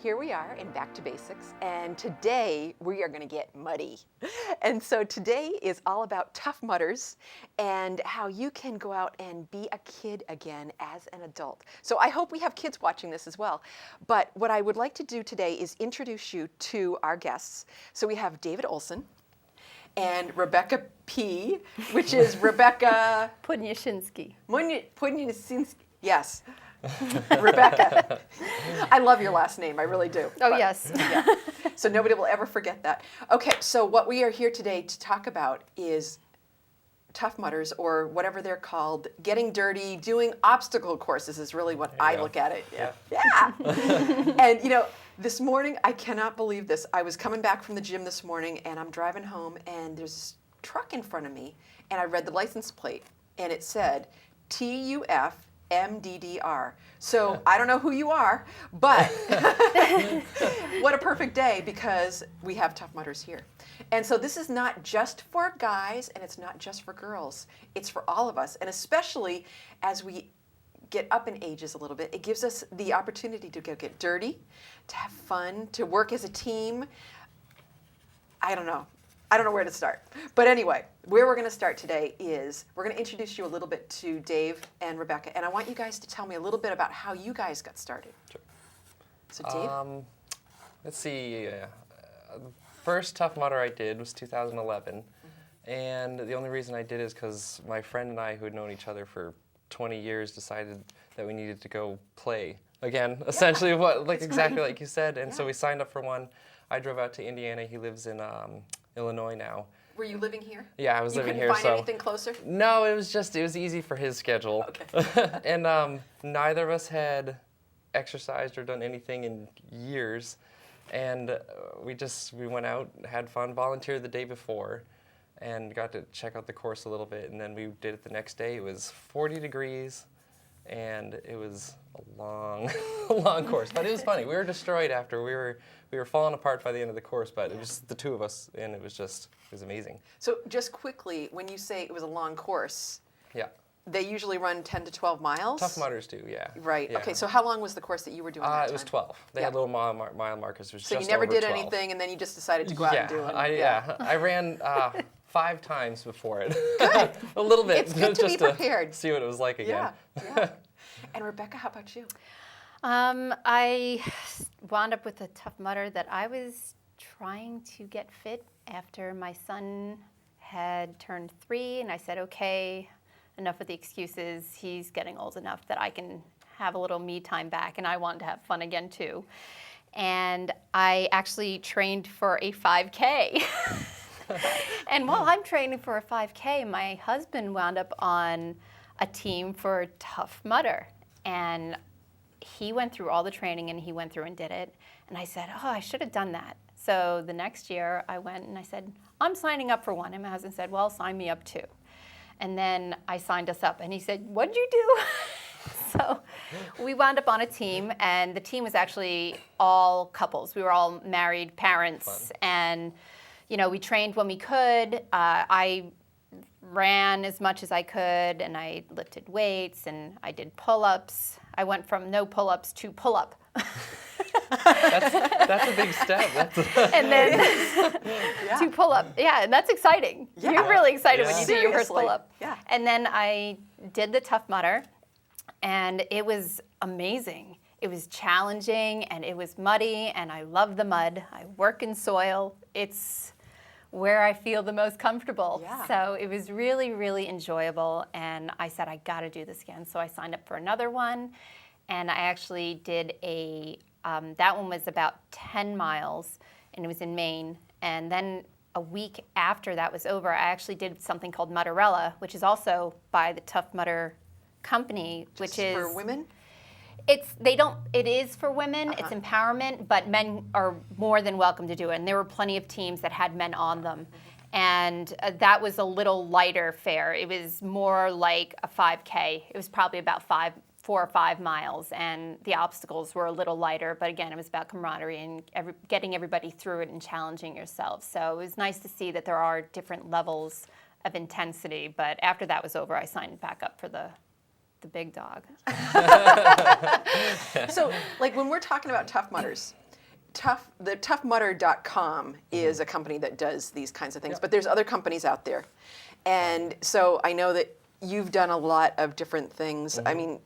Here we are in Back to Basics, and today we are going to get muddy. And so today is all about Tough Mudders and how you can go out and be a kid again as an adult. So I hope we have kids watching this as well. But what I would like to do today is introduce you to our guests. So we have David Olson and Rebecca P., which is Rebecca Podniaczynski. Podniaczynski. Yes. Rebecca. I love your last name, I really do. Oh, yes. Yeah. So nobody will ever forget that. Okay, so what we are here today to talk about is Tough Mudders, or whatever they're called, getting dirty, doing obstacle courses is really what I look at it. Yeah. And you know, this morning, I cannot believe this. I was coming back from the gym this morning and I'm driving home and there's this truck in front of me and I read the license plate and it said TUF MDDR. So I don't know who you are, but what a perfect day because we have Tough Mudders here. And so this is not just for guys and it's not just for girls. It's for all of us. And especially as we get up in ages a little bit, it gives us the opportunity to go get dirty, to have fun, to work as a team. I don't know where to start. But anyway, where we're going to start today is we're going to introduce you a little bit to Dave and Rebecca. And I want you guys to tell me a little bit about how you guys got started. Sure. So Dave? Let's see. The first Tough Mudder I did was 2011. And the only reason I did is because my friend and I, who had known each other for 20 years, decided that we needed to go play. Again, essentially exactly like you said. And so we signed up for one. I drove out to Indiana. He lives in Illinois now. Were you living here? Yeah, I was living here. You couldn't find anything closer? No, it was easy for his schedule. Okay. And neither of us had exercised or done anything in years. And we went out, had fun, volunteered the day before, and got to check out the course a little bit. And then we did it the next day. It was 40 degrees, and it was a long, long course. But it was funny. We were destroyed after. We were falling apart by the end of the course, but it was just the two of us, and it was amazing. So just quickly, when you say it was a long course, yeah, they usually run 10 to 12 miles? Tough Mudders do, yeah. Right. Yeah. Okay, so how long was the course that you were doing that time? It was 12. They had little mile markers. It was so just you never over did 12. anything, and then you just decided to go out and do it? I ran 5 times before it. Good. A little bit. It's good to just be prepared. To see what it was like again. Yeah. And Rebecca, how about you? I wound up with a Tough Mudder that I was trying to get fit after my son had turned 3, and I said, okay, enough with the excuses. He's getting old enough that I can have a little me time back, and I want to have fun again too. And I actually trained for a 5K. And while I'm training for a 5K, my husband wound up on a team for Tough Mudder. And he went through all the training and he went through and did it. And I said, oh, I should have done that. So the next year I went and I said, I'm signing up for one. And my husband said, well, sign me up too. And then I signed us up and he said, what'd you do? So we wound up on a team, and the team was actually all couples. We were all married parents. Fun. And, you know, we trained when we could. I ran as much as I could, and I lifted weights, and I did pull-ups. I went from no pull-ups to pull-up. That's a big step. And then to pull-up. Yeah, and that's exciting. Yeah. You're really excited when you do your first Seriously. pull-up. Yeah. And then I did the Tough Mudder, and it was amazing. It was challenging, and it was muddy, and I love the mud. I work in soil. It's where I feel the most comfortable. Yeah. So it was really, really enjoyable, and I said, I gotta do this again. So I signed up for another one, and I actually did that one was about 10 miles, and it was in Maine. And then a week after that was over, I actually did something called Mudderella, which is also by the Tough Mudder company, which is for women? It is for women, it's empowerment, but men are more than welcome to do it. And there were plenty of teams that had men on them. And that was a little lighter fare. It was more like a 5K. It was probably about 4 or 5 miles, and the obstacles were a little lighter. But again, it was about camaraderie and getting everybody through it and challenging yourself. So it was nice to see that there are different levels of intensity. But after that was over, I signed back up for the big dog. So, like when we're talking about Tough Mudders, the toughmudder.com is a company that does these kinds of things, Yep. but there's other companies out there. And so I know that you've done a lot of different things. I mean,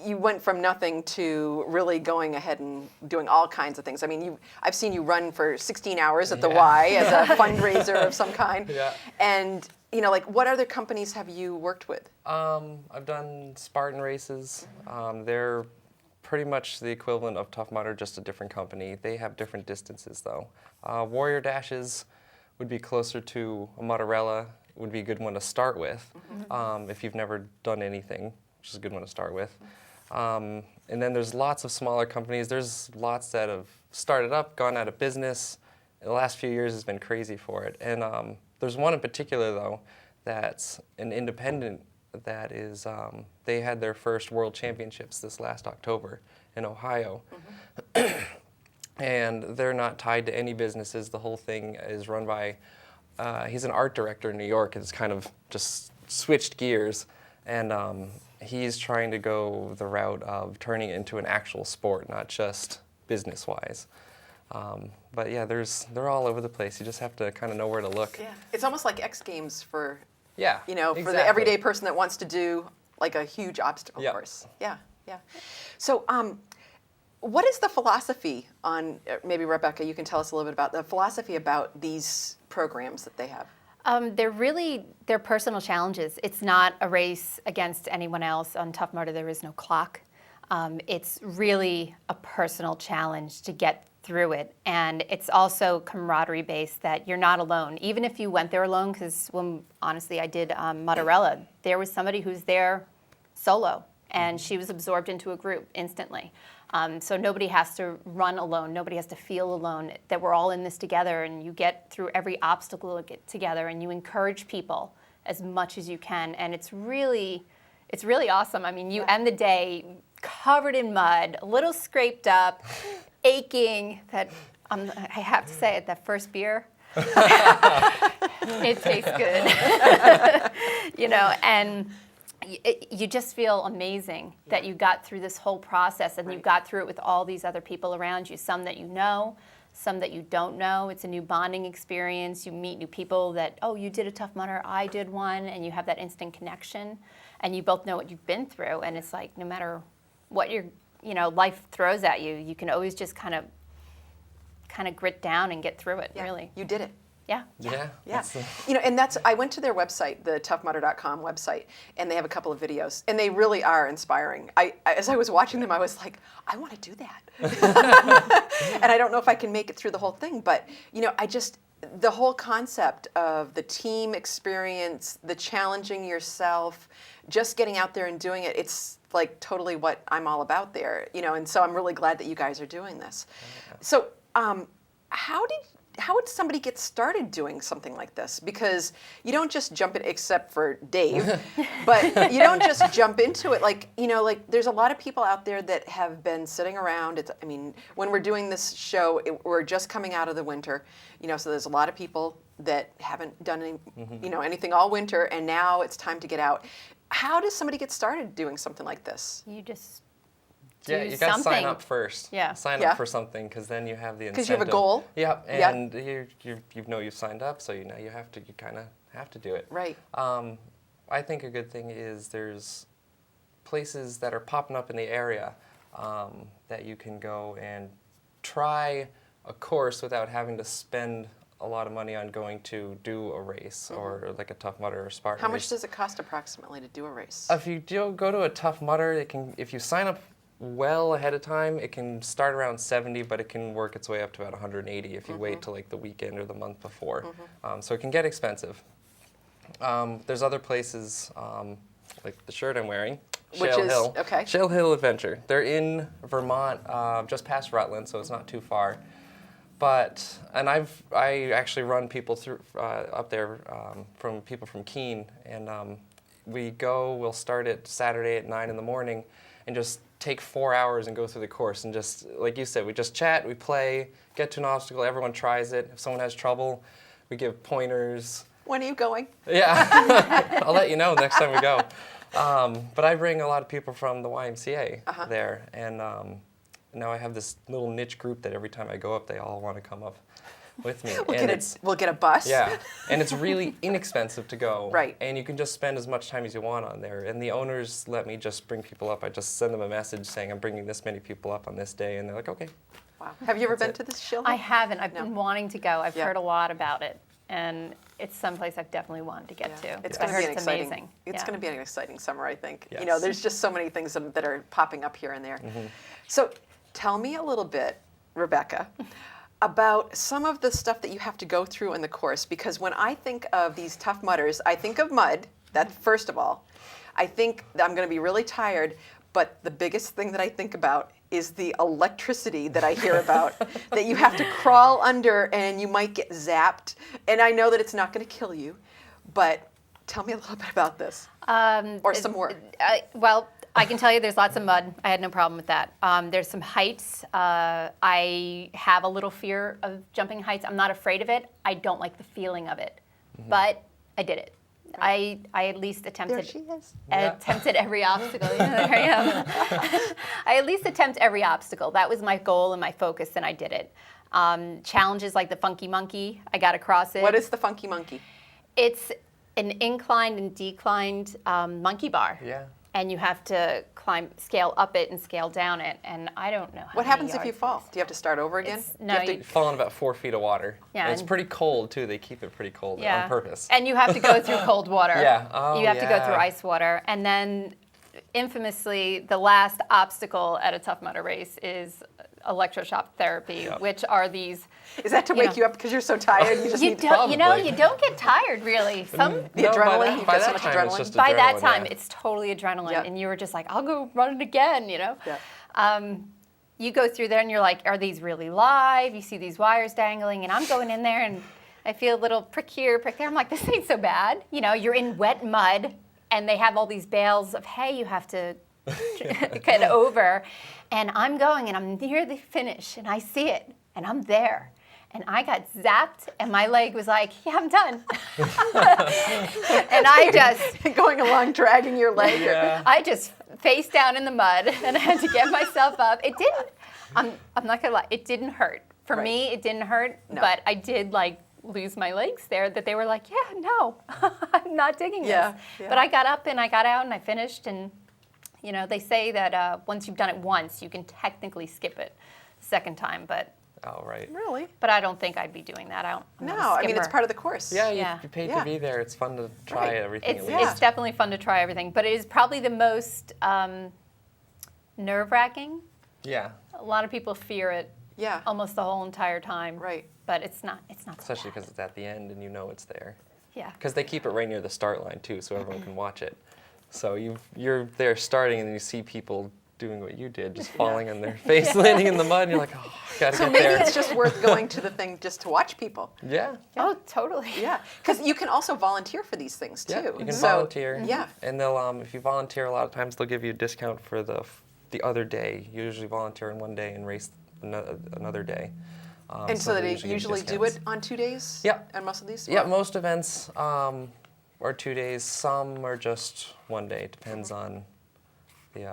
you went from nothing to really going ahead and doing all kinds of things. I mean, I've seen you run for 16 hours at the Y as a fundraiser of some kind. Yeah. And, you know, like, what other companies have you worked with? I've done Spartan races. They're pretty much the equivalent of Tough Mudder, just a different company. They have different distances, though. Warrior Dashes would be closer to a Mudderella, would be a good one to start with if you've never done anything, which is a good one to start with. And then there's lots of smaller companies. There's lots that have started up, gone out of business. The last few years has been crazy for it. And there's one in particular, though, that's an independent that is, they had their first World Championships this last October in Ohio. And they're not tied to any businesses. The whole thing is run by, he's an art director in New York. It's kind of just switched gears. And he's trying to go the route of turning it into an actual sport, not just business-wise. But yeah, they're all over the place. You just have to kind of know where to look. Yeah. It's almost like X Games for, Yeah, you know, for exactly. the everyday person that wants to do like a huge obstacle Yep. course. Yeah, yeah. So, what is the philosophy on, maybe Rebecca, you can tell us a little bit about the philosophy about these programs that they have? They're personal challenges. It's not a race against anyone else. On Tough Mudder, there is no clock. It's really a personal challenge to get through it. And it's also camaraderie based, that you're not alone. Even if you went there alone, because when, honestly, I did Mudderella, there was somebody who's there solo, and she was absorbed into a group instantly. So nobody has to run alone. Nobody has to feel alone. That we're all in this together, and you get through every obstacle together, and you encourage people as much as you can. And it's really awesome. I mean, you end the day covered in mud, a little scraped up, aching. That I have to say, at that first beer, it tastes good. You know, and you just feel amazing that you got through this whole process, and you got through it with all these other people around you, some that you know, some that you don't know. It's a new bonding experience. You meet new people that, oh, you did a Tough Mudder, I did one, and you have that instant connection, and you both know what you've been through. And it's like, no matter what life throws at you, you can always just kind of grit down and get through it. Yeah, Really, you did it. yeah. Yeah. that's You know, and I went to their website, the toughmudder.com website, and they have a couple of videos, and they really are inspiring. As I was watching them, I was like, I want to do that. And I don't know if I can make it through the whole thing, but, you know, the whole concept of the team experience, the challenging yourself, just getting out there and doing it, it's like totally what I'm all about there, you know, and so I'm really glad that you guys are doing this. So, how would somebody get started doing something like this? Because you don't just jump in, except for Dave, but you don't just jump into it. Like, you know, like there's a lot of people out there that have been sitting around. I mean, when we're doing this show, we're just coming out of the winter, you know, so there's a lot of people that haven't done anything all winter, and now it's time to get out. How does somebody get started doing something like this? You just Yeah, you got to sign up first. Yeah. Sign Yeah. up for something, because then you have the incentive. Because you have a goal? Yeah, Yeah. and you know you've signed up, so you kind of have to do it. Right. I think a good thing is there's places that are popping up in the area that you can go and try a course without having to spend a lot of money on going to do a race or like a Tough Mudder or Spartan How race. much does it cost approximately to do a race? If you do go to a Tough Mudder, if you sign up well ahead of time, it can start around 70, but it can work its way up to about 180 if you wait till like the weekend or the month before. So it can get expensive. There's other places, like the shirt I'm wearing, Which Shale is- Hill. okay. Shale Hill Adventure. They're in Vermont, just past Rutland, so it's not too far. And I actually run people through up there from people from Keene, and we'll start it Saturday at 9 in the morning, and just take 4 hours and go through the course, and just like you said, we just chat, we play, get to an obstacle, everyone tries it. If someone has trouble, we give pointers. When are you going? Yeah, I'll let you know next time we go. But I bring a lot of people from the YMCA there, and now I have this little niche group that every time I go up, they all want to come up with me. We'll get a bus. Yeah, and it's really inexpensive to go. Right. And you can just spend as much time as you want on there. And the owners let me just bring people up. I just send them a message saying I'm bringing this many people up on this day, and they're like, okay. Wow. Have you ever been to this show? I haven't. I've No. been wanting to go. I've Yeah. heard a lot about it, and it's someplace I've definitely wanted to get to. It's I going to heard be an it's exciting. amazing. It's Yeah. going to be an exciting summer, I think. You Yes. know, there's just so many things that are popping up here and there. So, tell me a little bit, Rebecca, about some of the stuff that you have to go through in the course. Because when I think of these Tough Mudders, I think of mud. That first of all, I think that I'm going to be really tired. But the biggest thing that I think about is the electricity that I hear about, that you have to crawl under and you might get zapped. And I know that it's not going to kill you, but tell me a little bit about this. Or some more. Well, I can tell you there's lots of mud. I had no problem with that. There's some heights. I have a little fear of jumping heights. I'm not afraid of it. I don't like the feeling of it. But I did it. I at least attempted. There she is. Attempted every obstacle. Yeah, there I am. I at least attempt every obstacle. That was my goal and my focus, and I did it. Challenges like the Funky Monkey, I got across it. What is the Funky Monkey? It's an inclined and declined monkey bar. Yeah. And you have to scale up it and scale down it. And I don't know how What many happens if you yards fall? it is. Do you have to start over again? It's- Do no, you have to- you- You fall in about 4 feet of water. Yeah, And it's and- pretty cold, too. They keep it pretty cold on purpose. And you have to go through cold water. Yeah. Oh, you have to go through yeah. ice water. And then infamously, the last obstacle at a Tough Mudder race is electroshock therapy, Yep. which are these. Is that to you wake know- you up because you're so tired? You just You need to don't, Probably. you don't get tired really. Some the No, adrenaline. You by get so that much time, it's adrenaline. just by that adrenaline, time, yeah. it's totally adrenaline, Yep. and you were just like, I'll go run it again, you know. Yeah. You go through there and you're like, are these really live? You see these wires dangling, and I'm going in there and I feel a little prick here, prick there. I'm like, this ain't so bad. You know, you're in wet mud, and they have all these bales of hay you have to get over. And I'm going, and I'm near the finish, and I see it, and I'm there. And I got zapped, and my leg was like, yeah, I'm done. And I just, Going along, dragging your leg. Yeah. I just face down in the mud, and I had to get myself up. It didn't, I'm not gonna lie, it didn't hurt. For Right. me, it didn't hurt, No. but I did like lose my legs there, that they were like, yeah, no, I'm not digging Yeah, this. yeah. But I got up and I got out and I finished, and you know, they say that once you've done it once, you can technically skip it the second time, but Oh, right. Really? I don't think I'd be doing that. I'm No, not a I mean, it's skipper. part of the course. Yeah, Yeah. you paid Yeah. to be there. It's fun to try Right. everything. It's, at least. it's definitely fun to try everything, but it is probably the most nerve-wracking. Yeah, A lot of people fear it Yeah. almost the whole entire time. Right. But it's not. It's not. so especially bad. because it's at the end and you know it's there. Yeah. Because they keep it right near the start line too, so everyone can watch it. So you're there starting, and then you see people doing what you did, just falling on their face, landing in the mud, and you're like, oh, gotta So get maybe there. it's just worth going to the thing just to watch people. Yeah. Oh, totally. Yeah, because you can also volunteer for these things too. Yeah, you can So- volunteer. Yeah. And they'll, if you volunteer, a lot of times they'll give you a discount for the other day. You usually volunteer in one day and race another day. And so they give you usually do discounts. it on 2 days? Yeah. On most of these? Yeah, Or- most events are 2 days. Some are just one day. Depends on the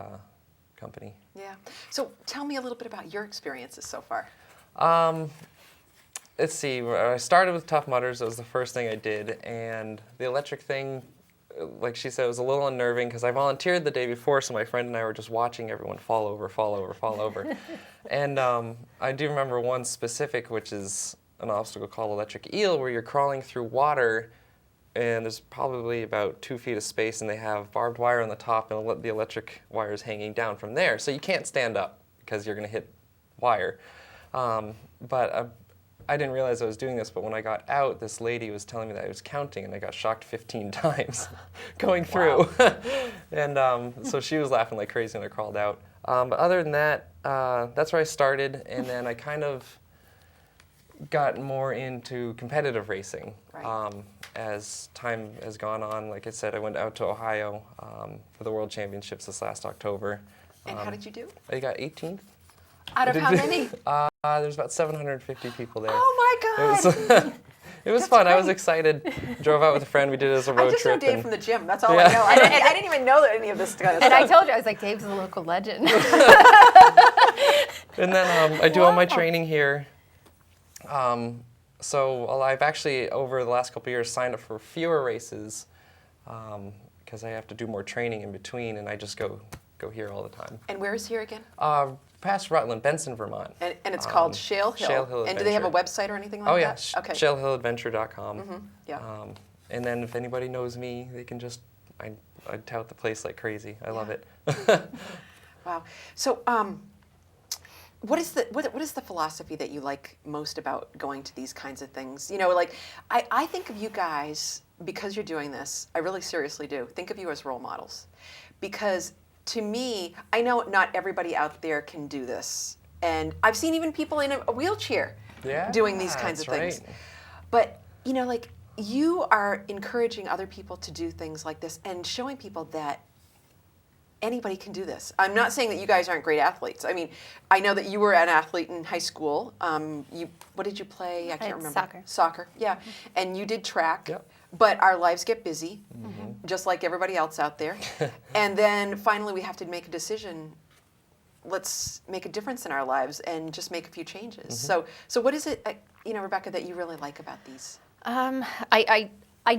company. Yeah. So tell me a little bit about your experiences so far. Let's see. I started with Tough Mudders. That was the first thing I did, and the electric thing, like she said, was a little unnerving because I volunteered the day before, so my friend and I were just watching everyone fall over. And I do remember one specific, which is an obstacle called electric eel, where you're crawling through water, and there's probably about 2 feet of space, and they have barbed wire on the top, and the electric wire is hanging down from there. So you can't stand up because you're going to hit wire. But I didn't realize I was doing this, but when I got out, this lady was telling me that I was counting, and I got shocked 15 times going through. And so she was laughing like crazy when I crawled out. But other than that, that's where I started, and then I kind of got more into competitive racing. Right. As time has gone on, like I said, I went out to Ohio for the World Championships this last October. And how did you do? I got 18th. Out of how many? There's about 750 people there. Oh my It God! was, it was That's fun. I was great. excited. Drove out with a friend. We did it as a I road just know trip. Dave and- from the gym. That's all Yeah. I know. I didn't even know that any of this kind of And I stuff. told you, I was like, Dave's a local legend. And then I do all my training here. So I've actually, over the last couple of years, signed up for fewer races because I have to do more training in between, and I just go here all the time. And where is here again? Past Rutland, Benson, Vermont. And it's called Shale Hill. Shale Hill And do they have a Adventure. website or anything like Oh yeah, that? Okay. ShaleHillAdventure.com. Yeah. And then if anybody knows me, they can just, I tout the place like crazy. I love it. Wow. So, what is the philosophy that you like most about going to these kinds of things? You know, like I think of you guys, because you're doing this, I really seriously do think of you as role models, because to me, I know not everybody out there can do this, and I've seen even people in a wheelchair doing these kinds of things. Right. But you know, like you are encouraging other people to do things like this and showing people that anybody can do this. I'm not saying that you guys aren't great athletes. I mean, I know that you were an athlete in high school. What did you play? I can't remember. Soccer. Soccer, yeah. And you did track. Yep. But our lives get busy, just like everybody else out there. And then finally we have to make a decision. Let's make a difference in our lives and just make a few changes. So what is it, you know, Rebecca, that you really like about these? I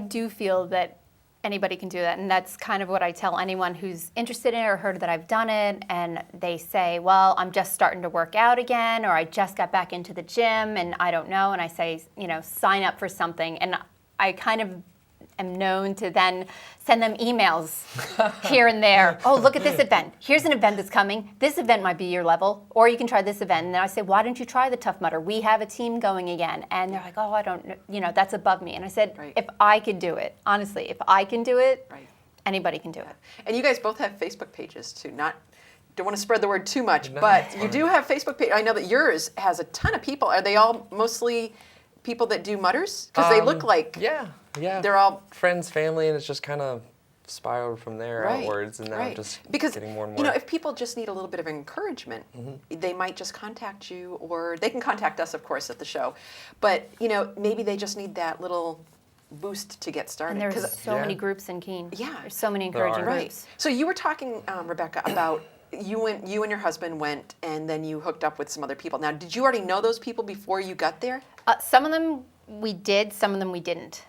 do feel that anybody can do that, and that's kind of what I tell anyone who's interested in it or heard that I've done it, and they say, well, I'm just starting to work out again, or I just got back into the gym and I don't know, and I say, you know, sign up for something, and I kind of am known to then send them emails here and there. Oh, look at this event. Here's an event that's coming. This event might be your level, or you can try this event. And then I say, why don't you try the Tough Mudder? We have a team going again. And they're like, oh, I don't know. You know, that's above me. And I said, if I could do it, honestly, if I can do it, anybody can do it. And you guys both have Facebook pages too. Don't want to spread the word too much, but you do have Facebook page. I know that yours has a ton of people. Are they all mostly people that do mudders? Because they look like Yeah. they're all friends, family, and it's just kind of spiraled from there outwards, and now I'm just getting more and more. You know, if people just need a little bit of encouragement, they might just contact you, or they can contact us, of course, at the show. But you know, maybe they just need that little boost to get started. And there's so many groups in Keene. Yeah. There's so many encouraging Right. groups. So you were talking, Rebecca, about you and your husband went, and then you hooked up with some other people. Now, did you already know those people before you got there? Some of them we did, some of them we didn't.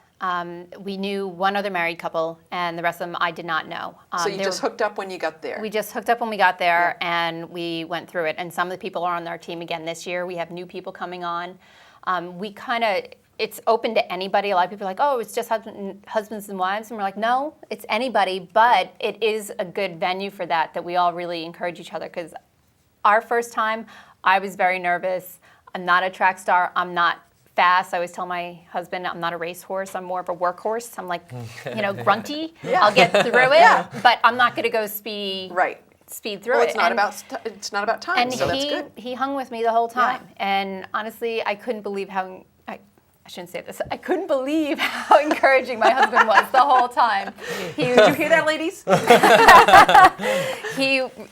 We knew one other married couple, and the rest of them I did not know. So you just hooked up when you got there? We just hooked up when we got there, and we went through it. And some of the people are on our team again this year. We have new people coming on. It's open to anybody. A lot of people are like, oh, it's just husbands and wives. And we're like, no, it's anybody. But it is a good venue for that we all really encourage each other. Because our first time, I was very nervous. I'm not a track star. I'm not fast. I always tell my husband I'm not a racehorse. I'm more of a workhorse. I'm like, you know, grunty. I'll get through it, but I'm not going to go speed through it. It's not about time. And so that's good. he hung with me the whole time. And honestly, I couldn't believe how I shouldn't say this. I couldn't believe how encouraging my husband was the whole time. Did you hear that, ladies?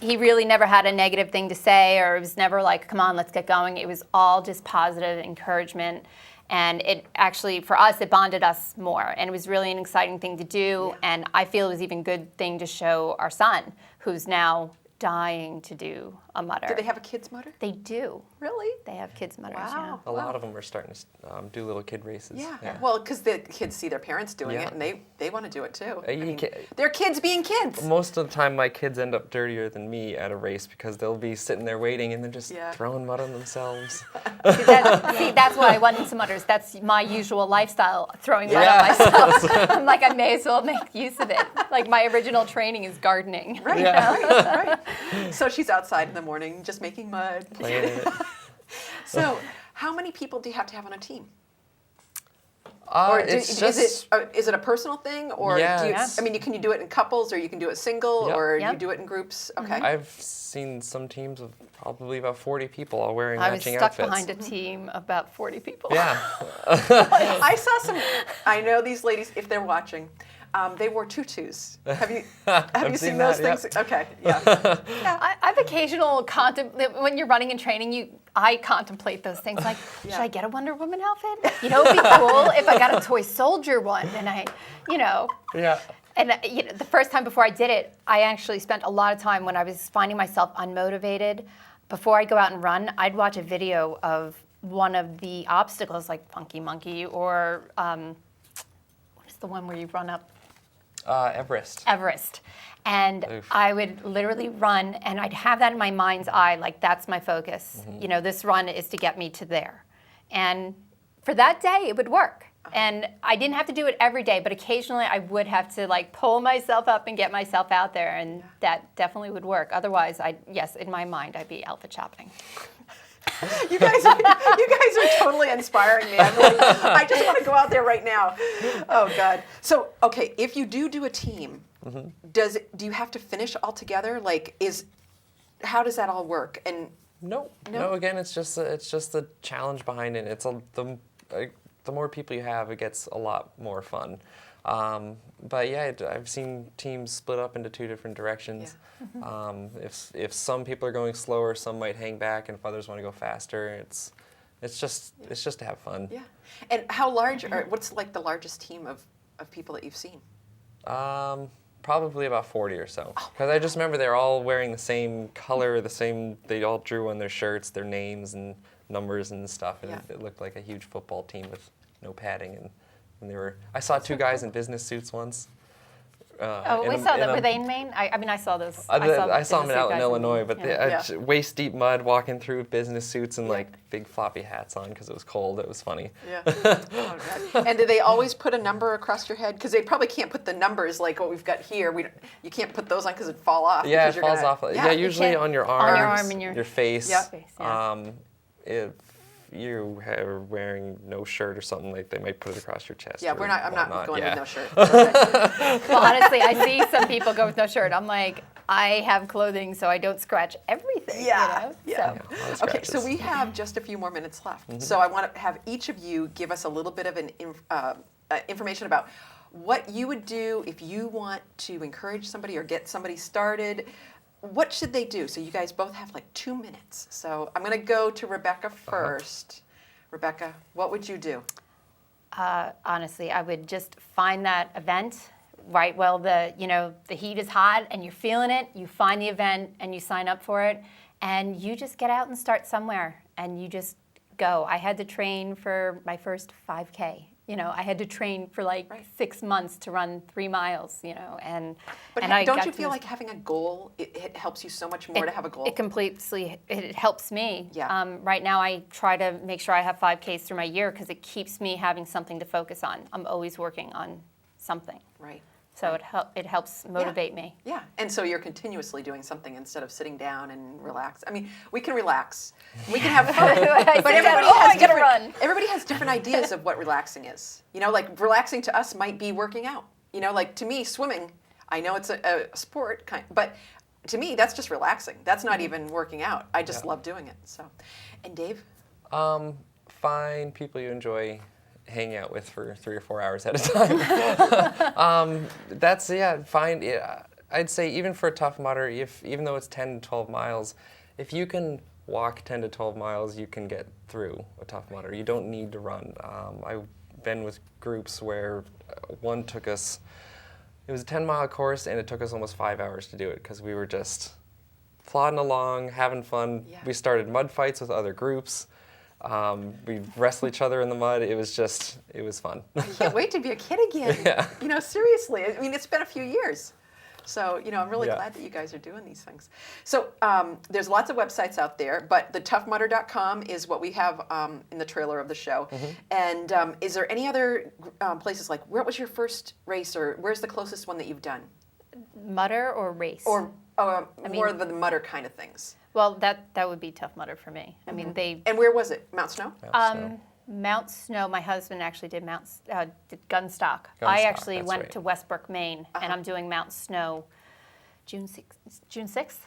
He really never had a negative thing to say, or it was never like, come on, let's get going. It was all just positive encouragement. And it actually, for us, it bonded us more. And it was really an exciting thing to do. Yeah. And I feel it was even a good thing to show our son, who's now dying to do a mudder. Do they have a kids mudder? They do. Really? They have kids mudders. Wow. Yeah. A lot of them are starting to do little kid races. Yeah. Well, because the kids see their parents doing it, and they want to do it too. They're kids being kids. Most of the time, my kids end up dirtier than me at a race because they'll be sitting there waiting and they're just throwing mud on themselves. See, that's why I went into mudders. That's my usual lifestyle, throwing mud on myself. I'm like, I may as well make use of it. Like, my original training is gardening. Right. Yeah. Right. So she's outside in the morning just making mud. Playing in it. So, how many people do you have to have on a team? Is it a personal thing, or can you do it in couples, or you can do it single, or you do it in groups? Okay. I've seen some teams of probably about 40 people all wearing matching outfits. I was stuck behind a team of about 40 people. Yeah. I saw some. I know these ladies, if they're watching. They wore tutus. Have you seen those things? Yep. Okay, yeah. I've occasional when you're running and training, I contemplate those things like, should I get a Wonder Woman outfit? You know, it'd be cool if I got a toy soldier one, and Yeah. And the first time before I did it, I actually spent a lot of time when I was finding myself unmotivated. before I go out and run, I'd watch a video of one of the obstacles, like Funky Monkey, or what is the one where you run up? Everest. Everest. And Oof. I would literally run, and I'd have that in my mind's eye, like that's my focus. You know, this run is to get me to there. And for that day, it would work. And I didn't have to do it every day, but occasionally I would have to like pull myself up and get myself out there, and that definitely would work. Otherwise, yes, in my mind, I'd be alpha chopping. You guys are totally inspiring me. I'm like, I just want to go out there right now. Oh God. So, okay, if you do a team, do you have to finish all together? Like, how does that all work? And No. Again, it's just the challenge behind it. It's the more people you have, it gets a lot more fun. But yeah, I've seen teams split up into two different directions. If some people are going slower, some might hang back, and if others want to go faster, it's just to have fun. yeah. And how large? What's like the largest team of people that you've seen? Probably about 40 or so. Because I just remember they're all wearing the same color, they all drew on their shirts, their names and numbers and stuff, and it looked like a huge football team with no padding, and I saw two guys in business suits once. We saw them. Were they in Maine? I mean, I saw those. I saw them out in guys Illinois, but yeah. they waist deep mud, walking through business suits and like big floppy hats on because it was cold. It was funny. Yeah. Oh, God. And do they always put a number across your head? Because they probably can't put the numbers like what we've got here. You can't put those on because it'd fall off. Yeah, it falls off. Yeah, usually on your arms, on your arm and your face. Yeah. If you are wearing no shirt or something, like they might put it across your chest. Yeah, I'm not whatnot. going Yeah. with no shirt. Okay. Well, honestly, I see some people go with no shirt. I'm like, I have clothing, so I don't scratch everything. Yeah, You know? yeah. So. All the Okay, so scratches. we have just a few more minutes left. So I want to have each of you give us a little bit of information about what you would do if you want to encourage somebody or get somebody started. What should they do? So you guys both have like 2 minutes. So I'm going to go to Rebecca first. Rebecca, what would you do? Honestly, I would just find that event right while the heat is hot and you're feeling it. You find the event and you sign up for it, and you just get out and start somewhere and you just go. I had to train for my first 5K. I had to train for like 6 months to run 3 miles. But I don't got you to feel this- like having a goal, it helps you so much more to have a goal? It helps me. Yeah. Right now, I try to make sure I have 5Ks through my year because it keeps me having something to focus on. I'm always working on something. Right. So it helps motivate me. Yeah, and so you're continuously doing something instead of sitting down and relax. I mean, we can relax, we can have fun, but everybody has different ideas of what relaxing is. Like relaxing to us might be working out. Like to me, swimming, I know it's a sport, but to me, that's just relaxing. That's not even working out. I just love doing it. So, and Dave? Find people you enjoy hanging out with for 3 or 4 hours at a time. I'd say even for a Tough Mudder, even though it's 10 to 12 miles, if you can walk 10 to 12 miles, you can get through a Tough Mudder. You don't need to run. I've been with groups where one took us, it was a 10-mile course, and it took us almost 5 hours to do it because we were just plodding along, having fun. Yeah. We started mud fights with other groups. We wrestle each other in the mud. It was fun. I can't wait to be a kid again. Yeah. Seriously. I mean, it's been a few years. So, I'm really glad that you guys are doing these things. So, there's lots of websites out there, but the toughmudder.com is what we have in the trailer of the show. And is there any other places, like where was your first race, or where's the closest one that you've done? Mudder or race? Or more of the mudder kind of things? Well, that would be Tough Mudder for me. I mean, And where was it? Mount Snow? Mount Snow. My husband actually did did Gunstock. I Gunstock, actually that's went right. to Westbrook, Maine, and I'm doing Mount Snow June 6th,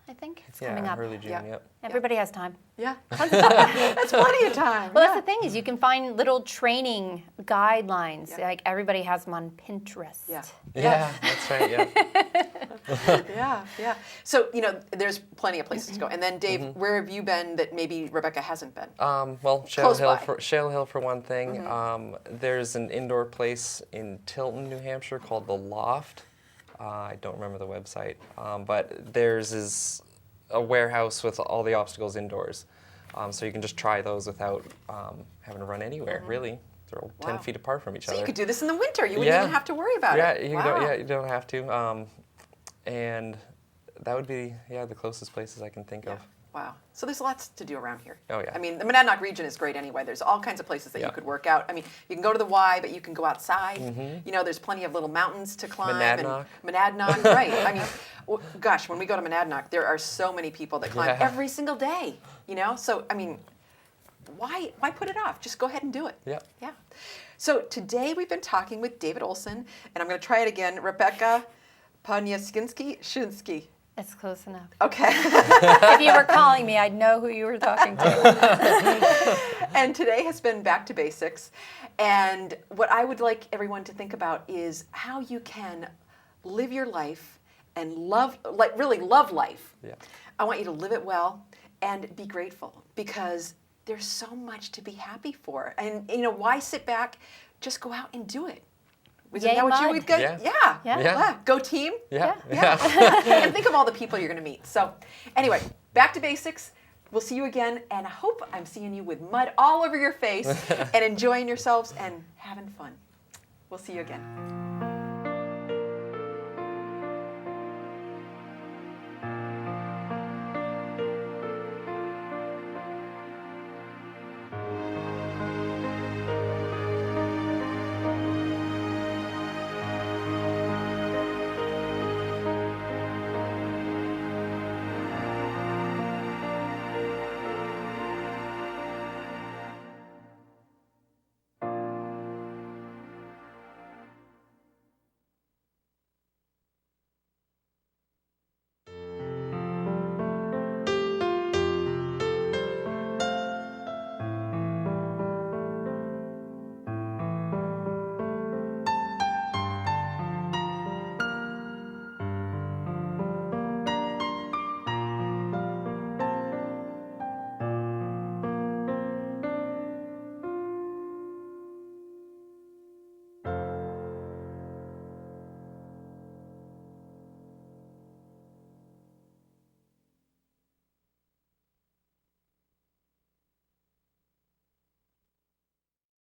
I think. It's coming up. early June, Yeah. yep. Everybody has time. Yeah. That's plenty of time. Well, that's the thing is you can find little training guidelines. Yeah. Like everybody has them on Pinterest. Yeah. Yeah, that's right, yeah. Yeah. So, there's plenty of places to go. And then, Dave, where have you been that maybe Rebecca hasn't been? Well, Close by. Shale Hill for one thing. There's an indoor place in Tilton, New Hampshire called The Loft. I don't remember the website, but theirs is a warehouse with all the obstacles indoors. So you can just try those without having to run anywhere, really. They're all 10 Wow. feet apart from each So other. you could do this in the winter. You wouldn't even have to worry about it. Yeah, you don't have to. And that would be, the closest places I can think of. Wow. So there's lots to do around here. Oh, yeah. I mean, the Monadnock region is great anyway. There's all kinds of places that you could work out. I mean, you can go to the Y, but you can go outside. You know, there's plenty of little mountains to climb. Monadnock. And Monadnock, right. I mean, gosh, when we go to Monadnock, there are so many people that climb every single day, you know? So, I mean, why put it off? Just go ahead and do it. Yeah. Yeah. So today we've been talking with David Olson, and I'm going to try it again, Rebecca Poniewski. It's close enough. Okay. If you were calling me, I'd know who you were talking to. And today has been Back to Basics. And what I would like everyone to think about is how you can live your life and really love life. Yeah. I want you to live it well and be grateful, because there's so much to be happy for. And, you know, why sit back? Just go out and do it. Isn't Yay, that what mud. we've got? Yeah. Yeah. Go team. Yeah. And think of all the people you're going to meet. So anyway, back to basics. We'll see you again, and I hope I'm seeing you with mud all over your face and enjoying yourselves and having fun. We'll see you again.